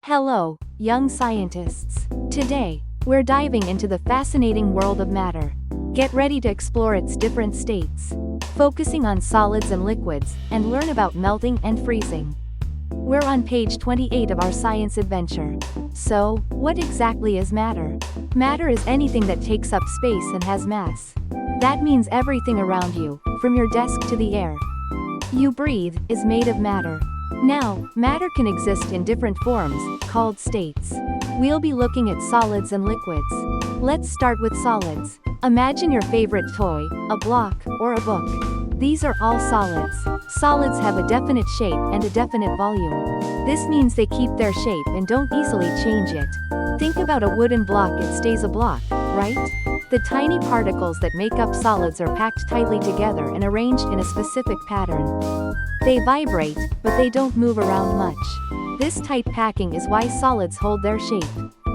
Hello, young scientists. Today, we're diving into the fascinating world of matter. Get ready to explore its different states, focusing on solids and liquids, and learn about melting and freezing. We're on page 28 of our science adventure. So, what exactly is matter? Matter is anything that takes up space and has mass. That means everything around you, from your desk to the air you breathe, is made of matter. Now, matter can exist in different forms, called states. We'll be looking at solids and liquids. Let's start with solids. Imagine your favorite toy, a block, or a book. These are all solids. Solids have a definite shape and a definite volume. This means they keep their shape and don't easily change it. Think about a wooden block, it stays a block, right? The tiny particles that make up solids are packed tightly together and arranged in a specific pattern. They vibrate, but they don't move around much. This tight packing is why solids hold their shape.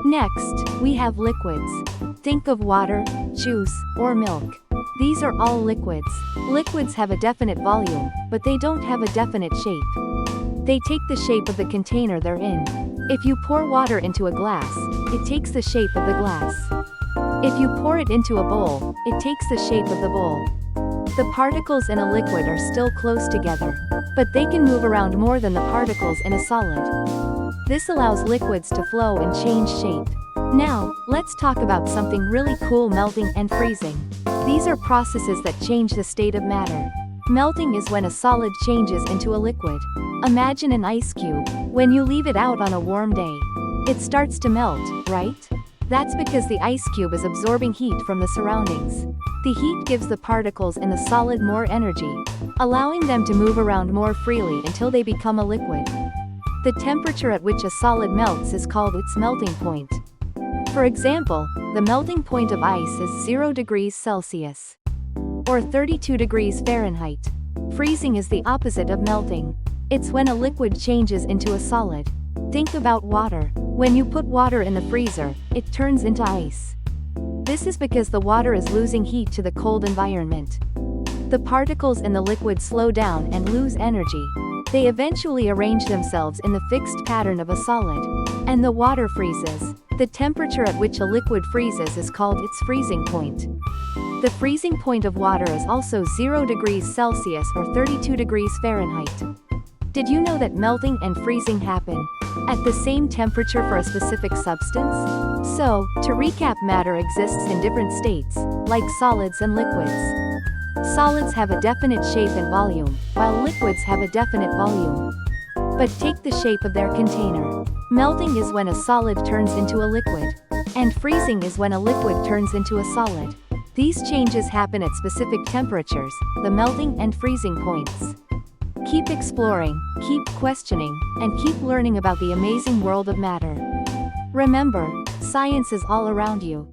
Next, we have liquids. Think of water, juice, or milk. These are all liquids. Liquids have a definite volume, but they don't have a definite shape. They take the shape of the container they're in. If you pour water into a glass, it takes the shape of the glass. If you pour it into a bowl, it takes the shape of the bowl. The particles in a liquid are still close together, but they can move around more than the particles in a solid. This allows liquids to flow and change shape. Now, let's talk about something really cool: melting and freezing. These are processes that change the state of matter. Melting is when a solid changes into a liquid. Imagine an ice cube. When you leave it out on a warm day, it starts to melt, right? That's because the ice cube is absorbing heat from the surroundings. The heat gives the particles in the solid more energy, allowing them to move around more freely until they become a liquid. The temperature at which a solid melts is called its melting point. For example, the melting point of ice is 0 degrees Celsius, or 32 degrees Fahrenheit. Freezing is the opposite of melting. It's when a liquid changes into a solid. Think about water. When you put water in the freezer, it turns into ice. This is because the water is losing heat to the cold environment. The particles in the liquid slow down and lose energy. They eventually arrange themselves in the fixed pattern of a solid, and the water freezes. The temperature at which a liquid freezes is called its freezing point. The freezing point of water is also 0 degrees Celsius or 32 degrees Fahrenheit. Did you know that melting and freezing happen at the same temperature for a specific substance? So, to recap, matter exists in different states, like solids and liquids. Solids have a definite shape and volume, while liquids have a definite volume, but take the shape of their container. Melting is when a solid turns into a liquid, and freezing is when a liquid turns into a solid. These changes happen at specific temperatures, the melting and freezing points. Keep exploring, keep questioning, and keep learning about the amazing world of matter. Remember, science is all around you.